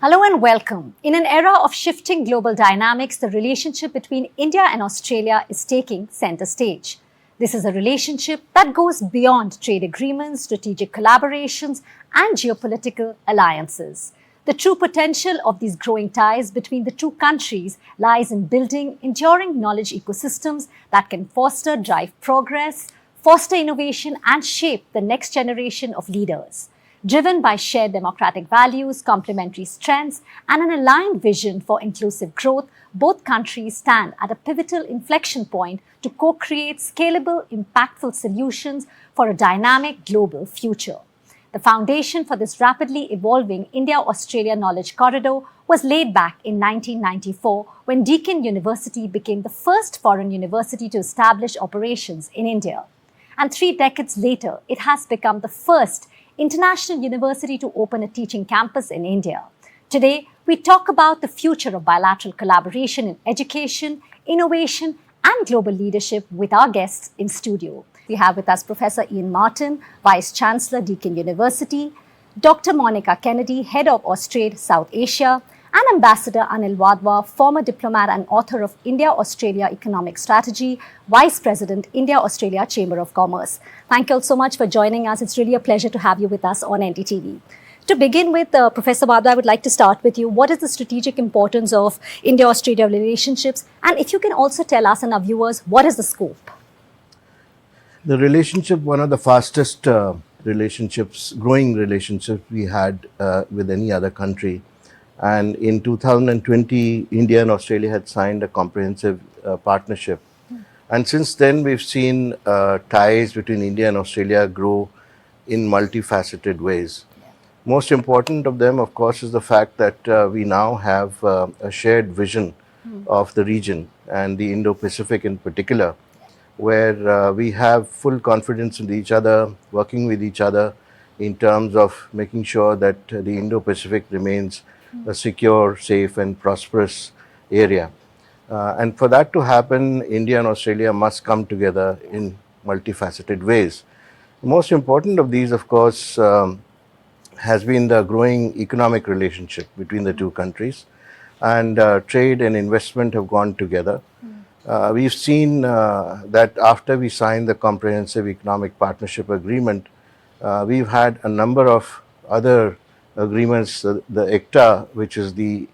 Hello and welcome. In an era of shifting global dynamics, the relationship between India and Australia is taking center stage. This is a relationship that goes beyond trade agreements, strategic collaborations, and geopolitical alliances. The true potential of these growing ties between the two countries lies in building enduring knowledge ecosystems that can drive progress, foster innovation, and shape the next generation of leaders. Driven by shared democratic values, complementary strengths, and an aligned vision for inclusive growth, both countries stand at a pivotal inflection point to co-create scalable, impactful solutions for a dynamic global future. The foundation for this rapidly evolving India-Australia knowledge corridor was laid back in 1994 when Deakin University became the first foreign university to establish operations in India. And 3 decades later, it has become the first international university to open a teaching campus in India. Today, we talk about the future of bilateral collaboration in education, innovation, and global leadership with our guests in studio. We have with us Professor Ian Martin, Vice Chancellor, Deakin University, Dr. Monica Kennedy, Head of Austrade South Asia, and Ambassador Anil Wadhwa, former diplomat and author of India-Australia Economic Strategy, Vice President, India-Australia Chamber of Commerce. Thank you all so much for joining us. It's really a pleasure to have you with us on NDTV. To begin with, Professor Wadhwa, I would like to start with you. What is the strategic importance of India-Australia relationships? And if you can also tell us and our viewers, what is the scope? The relationship, one of the fastest growing relationships we had with any other country. And in 2020, India and Australia had signed a comprehensive partnership. And since then, we've seen ties between India and Australia grow in multifaceted ways. Most important of them, of course, is the fact that we now have a shared vision of the region and the Indo-Pacific in particular, where we have full confidence in each other, working with each other in terms of making sure that the Indo-Pacific remains a secure, safe, and prosperous area. And for that to happen, India and Australia must come together in multifaceted ways. The most important of these, of course, has been the growing economic relationship between the two countries. And trade and investment have gone together. We've seen that after we signed the Comprehensive Economic Partnership Agreement, we've had a number of other agreements. The ECTA, which is the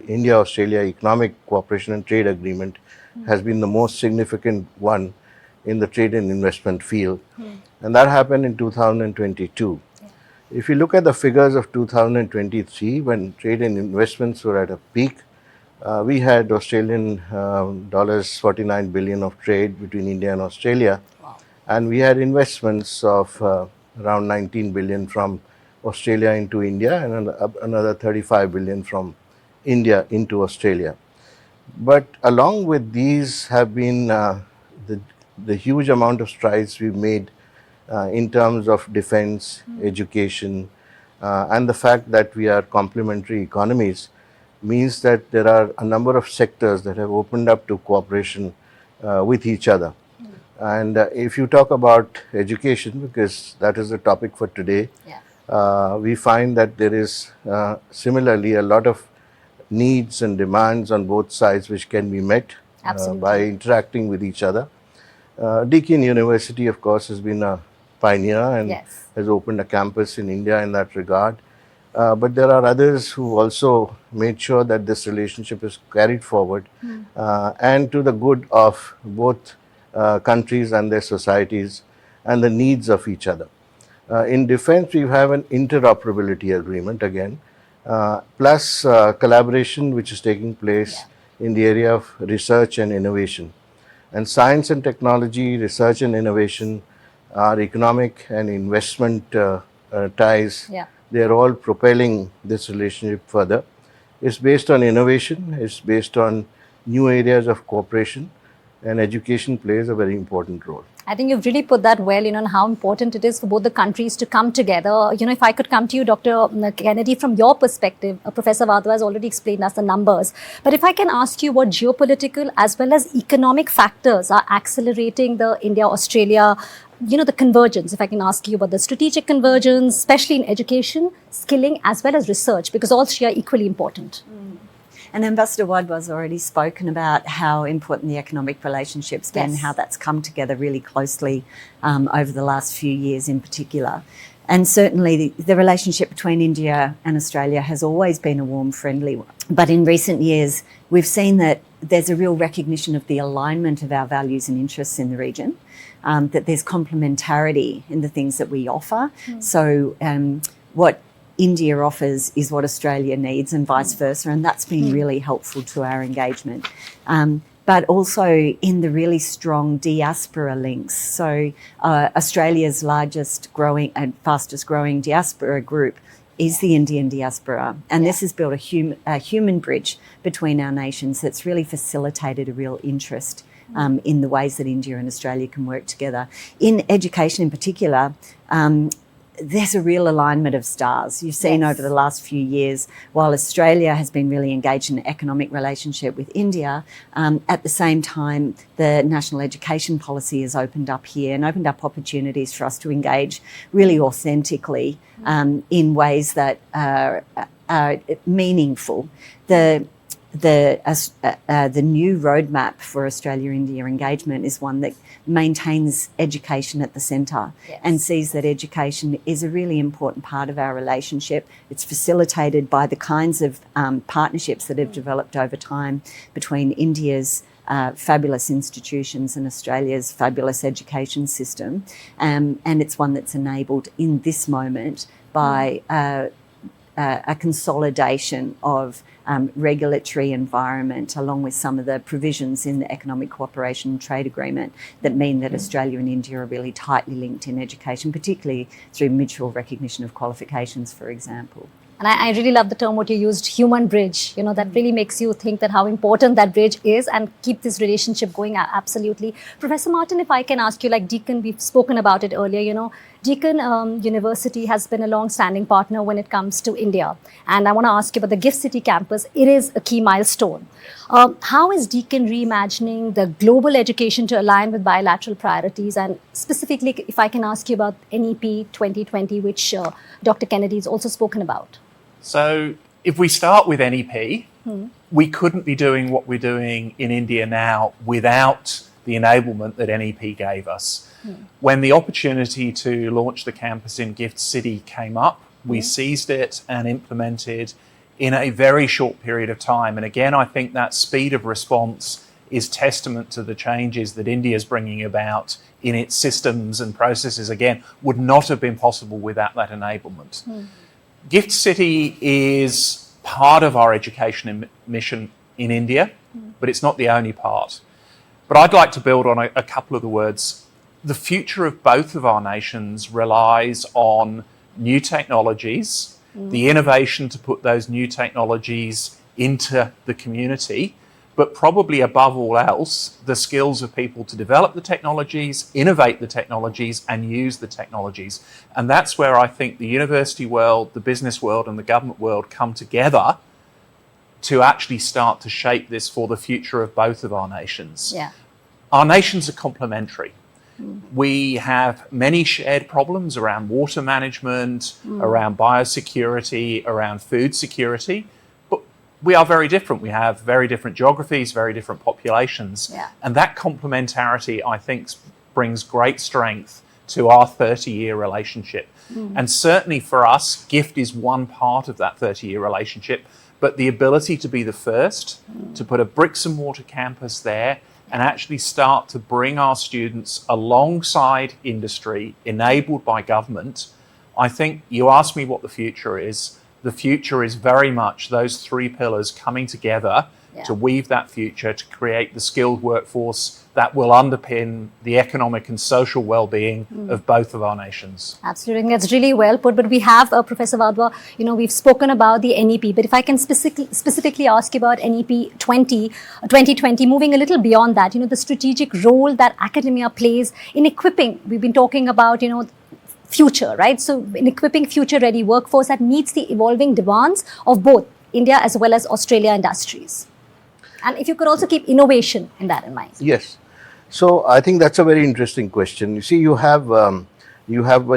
India-Australia Economic Cooperation and Trade Agreement, has been the most significant one in the trade and investment field. And that happened in 2022. If you look at the figures of 2023, when trade and investments were at a peak, we had Australian dollars 49 billion of trade between India and Australia. Wow. And we had investments of around 19 billion from Australia into India and another 35 billion from India into Australia. But along with these have been the huge amount of strides we've made in terms of defense, education, and the fact that we are complementary economies means that there are a number of sectors that have opened up to cooperation with each other. And if you talk about education, because that is the topic for today, we find that there is similarly a lot of needs and demands on both sides which can be met by interacting with each other. Deakin University, of course, has been a pioneer and has opened a campus in India in that regard. But there are others who also made sure that this relationship is carried forward and to the good of both countries and their societies and the needs of each other. In defense, we have an interoperability agreement again, plus collaboration which is taking place in the area of research and innovation. And science and technology, research and innovation, our economic and investment ties, they are all propelling this relationship further. It's based on innovation, it's based on new areas of cooperation, and education plays a very important role. I think you've really put that well, on how important it is for both the countries to come together. If I could come to you, Dr. Kennedy, from your perspective, Professor Wadhwa has already explained us the numbers. But if I can ask you what geopolitical as well as economic factors are accelerating the India-Australia the convergence, if I can ask you about the strategic convergence, especially in education, skilling, as well as research, because all three are equally important. And Ambassador Wadhwa's already spoken about how important the economic relationship's been, Yes. how that's come together really closely over the last few years in particular. And certainly the relationship between India and Australia has always been a warm, friendly one. But in recent years, we've seen that there's a real recognition of the alignment of our values and interests in the region, that there's complementarity in the things that we offer. So what India offers is what Australia needs and vice versa, and that's been really helpful to our engagement. But also in the really strong diaspora links. So Australia's largest growing and fastest growing diaspora group is the Indian diaspora, and this has built a human bridge between our nations that's really facilitated a real interest in the ways that India and Australia can work together. In education in particular, there's a real alignment of stars. You've seen over the last few years, while Australia has been really engaged in an economic relationship with India, at the same time, the national education policy has opened up here and opened up opportunities for us to engage really authentically in ways that are meaningful. The new roadmap for Australia-India engagement is one that maintains education at the centre and sees that education is a really important part of our relationship. It's facilitated by the kinds of partnerships that have developed over time between India's fabulous institutions and Australia's fabulous education system. And it's one that's enabled in this moment by a consolidation of regulatory environment, along with some of the provisions in the Economic Cooperation and Trade Agreement that mean that Australia and India are really tightly linked in education, particularly through mutual recognition of qualifications, for example. And I really love the term what you used, human bridge. That really makes you think that how important that bridge is and keep this relationship going. Absolutely. Professor Martin, if I can ask you, like Deakin, we've spoken about it earlier, Deakin University has been a long-standing partner when it comes to India. And I want to ask you about the Gift City campus. It is a key milestone. How is Deakin reimagining the global education to align with bilateral priorities? And specifically, if I can ask you about NEP 2020, which Dr. Kennedy has also spoken about. So if we start with NEP, we couldn't be doing what we're doing in India now without the enablement that NEP gave us. When the opportunity to launch the campus in Gift City came up, we seized it and implemented in a very short period of time. And again, I think that speed of response is testament to the changes that India is bringing about in its systems and processes. Again, would not have been possible without that enablement. Gift City is part of our education mission in India, but it's not the only part. But I'd like to build on a couple of the words. The future of both of our nations relies on new technologies, the innovation to put those new technologies into the community, but probably above all else, the skills of people to develop the technologies, innovate the technologies, and use the technologies. And that's where I think the university world, the business world, and the government world come together to actually start to shape this for the future of both of our nations. Our nations are complementary. We have many shared problems around water management, around biosecurity, around food security. We are very different. We have very different geographies, very different populations. And that complementarity, I think, brings great strength to our 30-year relationship. And certainly for us, GIFT is one part of that 30-year relationship, but the ability to be the first, to put a bricks and mortar campus there and actually start to bring our students alongside industry, enabled by government. I think you asked me what the future is. The future is very much those three pillars coming together to weave that future, to create the skilled workforce that will underpin the economic and social well-being of both of our nations. Absolutely, that's really well put. But we have, Professor Wadhwa, we've spoken about the NEP, but if I can specifically ask you about NEP 2020, moving a little beyond that, the strategic role that academia plays in equipping, we've been talking about, future, right? So in equipping future-ready workforce that meets the evolving demands of both India as well as Australia industries. And if you could also keep innovation in that in mind. Yes. So I think that's a very interesting question. You see, you have a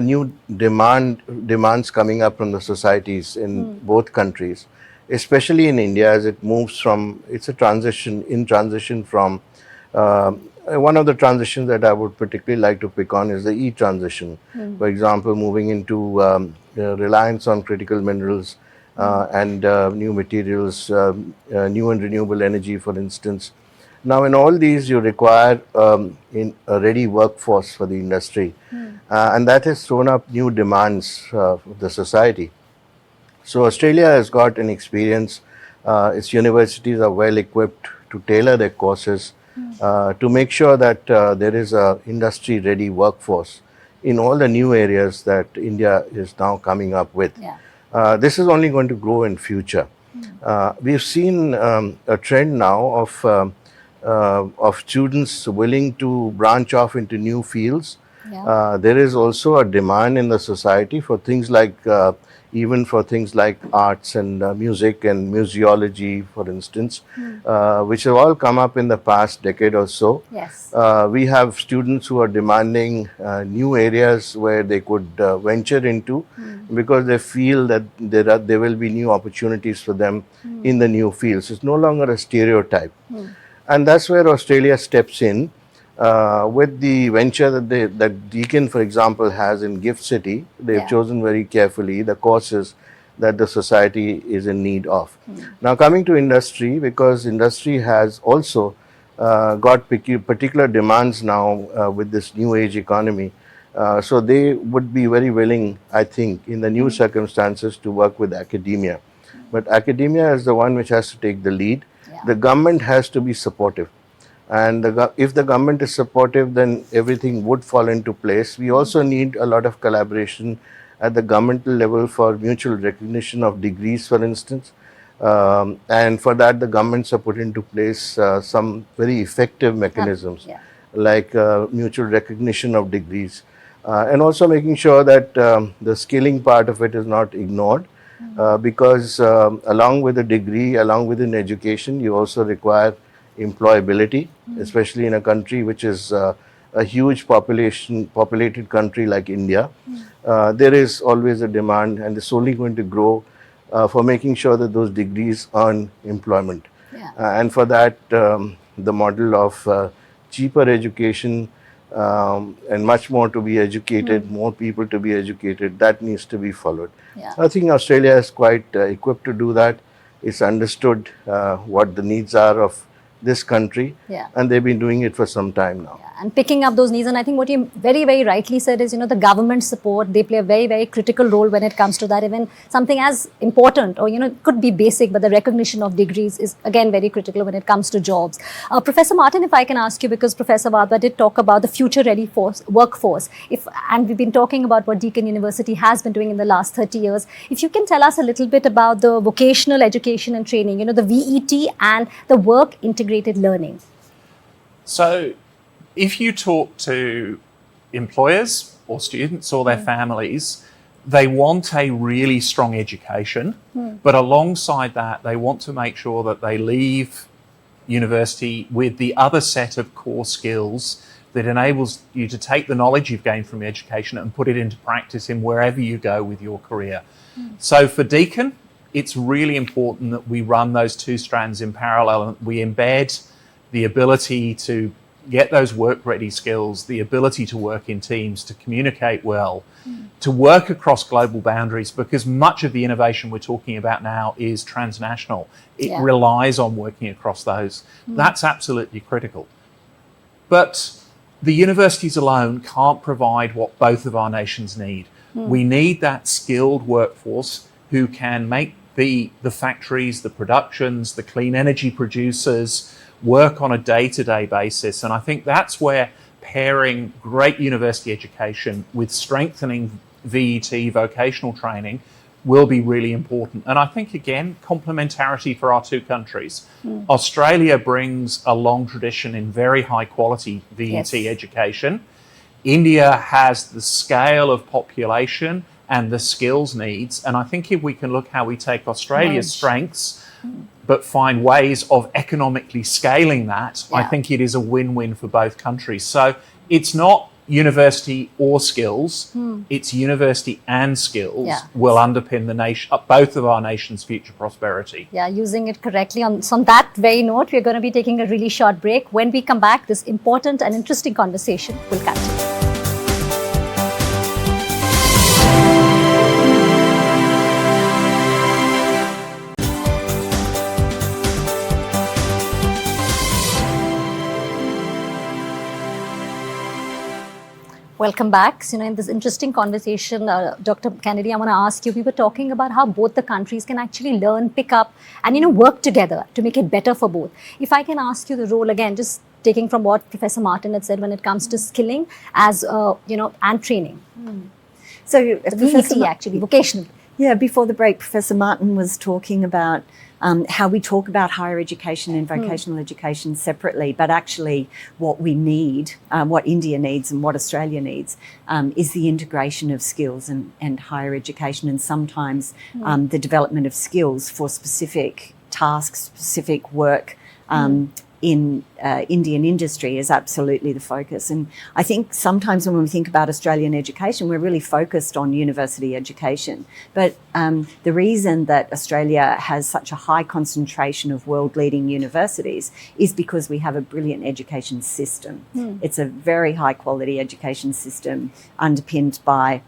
new demands coming up from the societies in both countries, especially in India as it moves from, it's a transition from one of the transitions that I would particularly like to pick on is the e-transition. For example, moving into reliance on critical minerals and new materials, new and renewable energy, for instance. Now, in all these, you require in a ready workforce for the industry, and that has thrown up new demands of the society. So, Australia has got an experience. Its universities are well equipped to tailor their courses to make sure that there is a industry-ready workforce in all the new areas that India is now coming up with. Yeah. This is only going to grow in future. We've seen a trend now of students willing to branch off into new fields. Yeah. There is also a demand in the society for things like even for things like arts and music and museology, for instance, which have all come up in the past decade or so. Yes. We have students who are demanding new areas where they could venture into because they feel that there will be new opportunities for them in the new fields. It's no longer a stereotype. And that's where Australia steps in with the venture that Deakin, for example, has in Gift City. They've chosen very carefully the courses that the society is in need of. Now, coming to industry, because industry has also got particular demands now with this new age economy. So they would be very willing, I think, in the new circumstances to work with academia. But academia is the one which has to take the lead. The government has to be supportive. And if the government is supportive, then everything would fall into place. We also need a lot of collaboration at the governmental level for mutual recognition of degrees, for instance. And for that, the governments have put into place some very effective mechanisms, like mutual recognition of degrees. And also making sure that the skilling part of it is not ignored. Because along with a degree, along with an education, you also require employability, especially in a country which is a huge populated country like India. There is always a demand, and it's only going to grow for making sure that those degrees earn employment. And for that, the model of cheaper education and much more to be educated, more people to be educated, that needs to be followed. I think Australia is quite equipped to do that. It's understood what the needs are of this country, and they've been doing it for some time now. And picking up those needs, and I think what you very, very rightly said is, the government support, they play a very, very critical role when it comes to that. Even something as important, or, it could be basic, but the recognition of degrees is, again, very critical when it comes to jobs. Professor Martin, if I can ask you, because Professor Wadhwa did talk about the future-ready workforce, and we've been talking about what Deakin University has been doing in the last 30 years. If you can tell us a little bit about the vocational education and training, the VET and the work integrated learning. So, if you talk to employers or students or their families, they want a really strong education, but alongside that, they want to make sure that they leave university with the other set of core skills that enables you to take the knowledge you've gained from your education and put it into practice in wherever you go with your career. So for Deakin, it's really important that we run those two strands in parallel and we embed the ability to get those work-ready skills, the ability to work in teams, to communicate well, to work across global boundaries, because much of the innovation we're talking about now is transnational. It relies on working across those. That's absolutely critical. But the universities alone can't provide what both of our nations need. We need that skilled workforce who can make the factories, the productions, the clean energy producers, work on a day-to-day basis. And I think that's where pairing great university education with strengthening VET, vocational training, will be really important. And I think, again, complementarity for our two countries. Australia brings a long tradition in very high-quality VET education. India has the scale of population and the skills needs. And I think if we can look how we take Australia's strengths but find ways of economically scaling that, I Yeah. think it is a win-win for both countries. So it's not university or skills, it's university and skills Yeah. will underpin the nation, both of our nation's future prosperity. Yeah, using it correctly. So on that very note, we're going to be taking a really short break. When we come back, this important and interesting conversation will continue. Welcome back. So, in this interesting conversation, Dr. Kennedy, I want to ask you, we were talking about how both the countries can actually learn, pick up, and, work together to make it better for both. If I can ask you the role again, just taking from what Professor Martin had said when it comes to skilling as, and training. So, VET actually, vocational. Yeah, before the break, Professor Martin was talking about how we talk about higher education and vocational education separately, but actually what we need, what India needs and what Australia needs is the integration of skills and higher education, and sometimes the development of skills for specific tasks, specific work in Indian industry is absolutely the focus. And I think sometimes when we think about Australian education, we're really focused on university education. But the reason that Australia has such a high concentration of world-leading universities is because we have a brilliant education system. It's a very high-quality education system underpinned by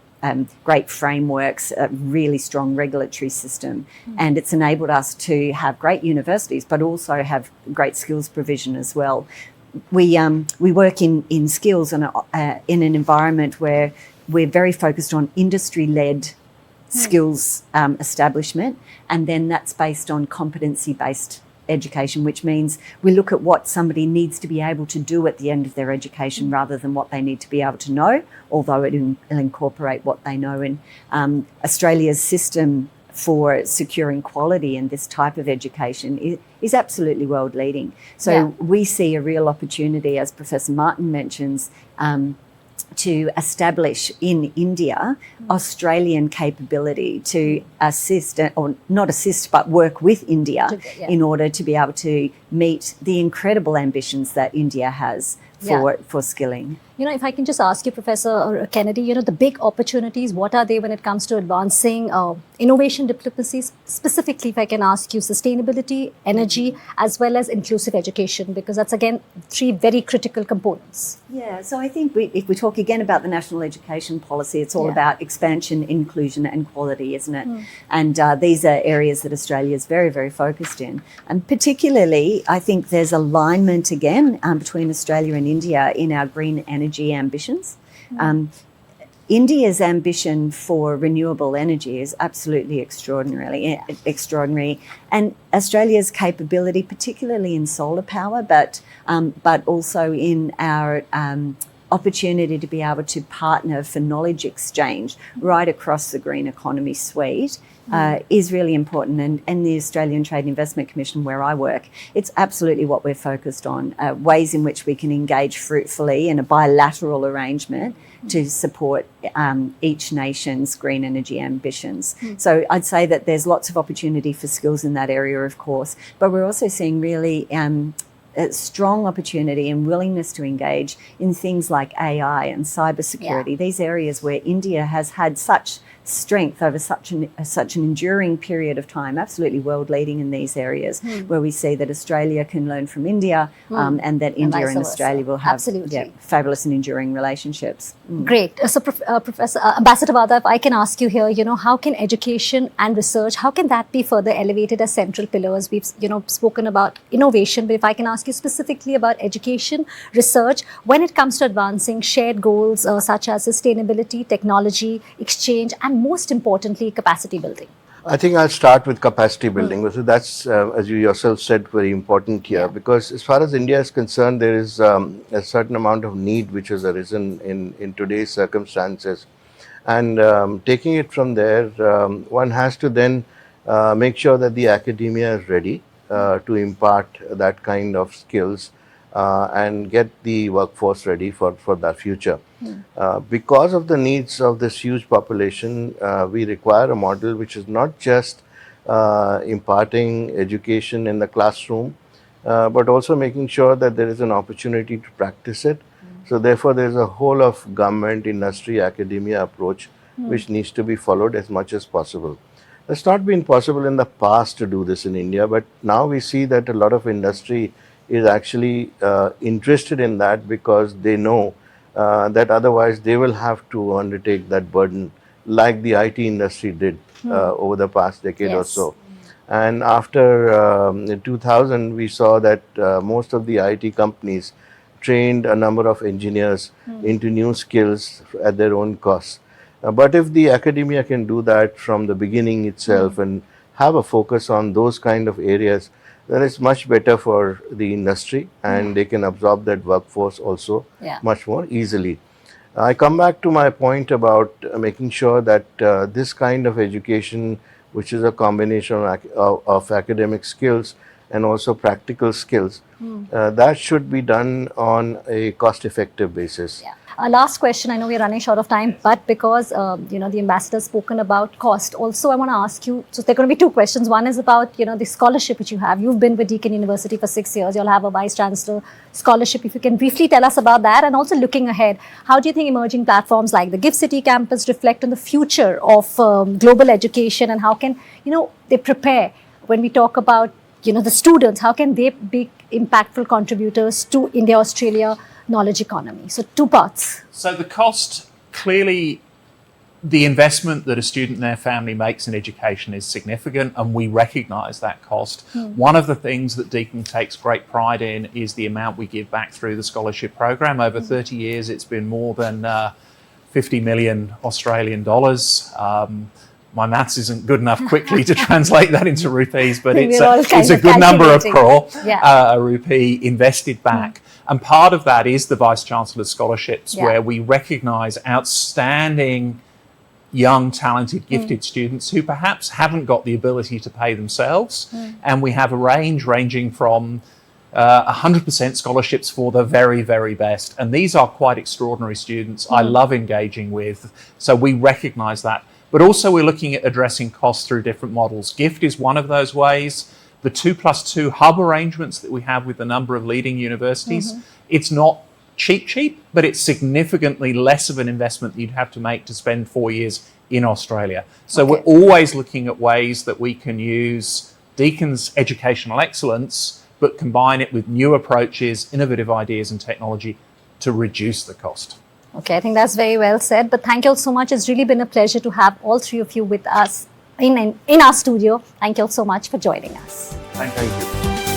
great frameworks, a really strong regulatory system, and it's enabled us to have great universities, but also have great skills provision as well. We work in skills and in an environment where we're very focused on industry-led skills establishment, and then that's based on competency-based education, which means we look at what somebody needs to be able to do at the end of their education rather than what they need to be able to know, although it'll incorporate what they know. And Australia's system for securing quality in this type of education is absolutely world leading. So we see a real opportunity, as Professor Martin mentions, to establish in India Australian capability to assist, or not assist, but work with India in order to be able to meet the incredible ambitions that India has for skilling. If I can just ask you, Professor Kennedy, the big opportunities, what are they when it comes to advancing innovation diplomacy, specifically, if I can ask you, sustainability, energy, as well as inclusive education, because that's, again, three very critical components. Yeah, so I think if we talk again about the national education policy, it's all about expansion, inclusion and quality, isn't it? And these are areas that Australia is very, very focused in. And particularly, I think there's alignment again between Australia and India in our green energy ambitions. India's ambition for renewable energy is absolutely extraordinary, and Australia's capability, particularly in solar power, but also in our opportunity to be able to partner for knowledge exchange right across the green economy suite is really important. And the Australian Trade and Investment Commission, where I work, it's absolutely what we're focused on, ways in which we can engage fruitfully in a bilateral arrangement to support each nation's green energy ambitions. So I'd say that there's lots of opportunity for skills in that area, of course, but we're also seeing really a strong opportunity and willingness to engage in things like AI and cybersecurity, these areas where India has had such strength over such an enduring period of time, absolutely world leading in these areas, where we see that Australia can learn from India and that India and Australia will have fabulous and enduring relationships. Great. So Professor Ambassador Vada, if I can ask you here, how can education and research, how can that be further elevated as central pillars? We've spoken about innovation, but if I can ask you specifically about education, research, when it comes to advancing shared goals such as sustainability, technology, exchange, and most importantly, capacity building? I think I'll start with capacity building. So that's, as you yourself said, very important here, because as far as India is concerned, there is a certain amount of need which has arisen in today's circumstances. And taking it from there, one has to then make sure that the academia is ready to impart that kind of skills and get the workforce ready for that future. Because of the needs of this huge population, we require a model which is not just imparting education in the classroom, but also making sure that there is an opportunity to practice it. So therefore, there is a whole of government, industry, academia approach which needs to be followed as much as possible. It's not been possible in the past to do this in India, but now we see that a lot of industry is actually interested in that, because they know that otherwise they will have to undertake that burden like the IT industry did over the past decade or Yes. so. And after in 2000, we saw that most of the IT companies trained a number of engineers into new skills at their own cost. But if the academia can do that from the beginning itself and have a focus on those kind of areas, then it's much better for the industry, and they can absorb that workforce also Yeah. much more easily. I come back to my point about making sure that this kind of education, which is a combination of academic skills and also practical skills, that should be done on a cost-effective basis. Yeah. Last question. I know we're running short of time, but because the ambassador's spoken about cost, also I want to ask you. So there are going to be two questions. One is about the scholarship which you have. You've been with Deakin University for 6 years. You'll have a vice chancellor scholarship. If you can briefly tell us about that, and also looking ahead, how do you think emerging platforms like the GIFT City campus reflect on the future of global education, and how can they prepare when we talk about the students? How can they be impactful contributors to India-Australia knowledge economy? So two parts. So the cost, clearly the investment that a student and their family makes in education is significant, and we recognise that cost. One of the things that Deakin takes great pride in is the amount we give back through the scholarship program. Over 30 years, it's been more than 50 million Australian dollars. My maths isn't good enough quickly to translate that into rupees, but it's a good number of crore rupee invested back. And part of that is the Vice-Chancellor's scholarships, where we recognise outstanding, young, talented, gifted students who perhaps haven't got the ability to pay themselves. And we have a range ranging from 100% scholarships for the very, very best. And these are quite extraordinary students I love engaging with. So we recognise that. But also we're looking at addressing costs through different models. GIFT is one of those ways. The 2+2 hub arrangements that we have with a number of leading universities, it's not cheap, but it's significantly less of an investment that you'd have to make to spend 4 years in Australia. So we're always looking at ways that we can use Deakin's educational excellence, but combine it with new approaches, innovative ideas and technology to reduce the cost. Okay, I think that's very well said. But thank you all so much. It's really been a pleasure to have all three of you with us in our studio. Thank you all so much for joining us. Thank you.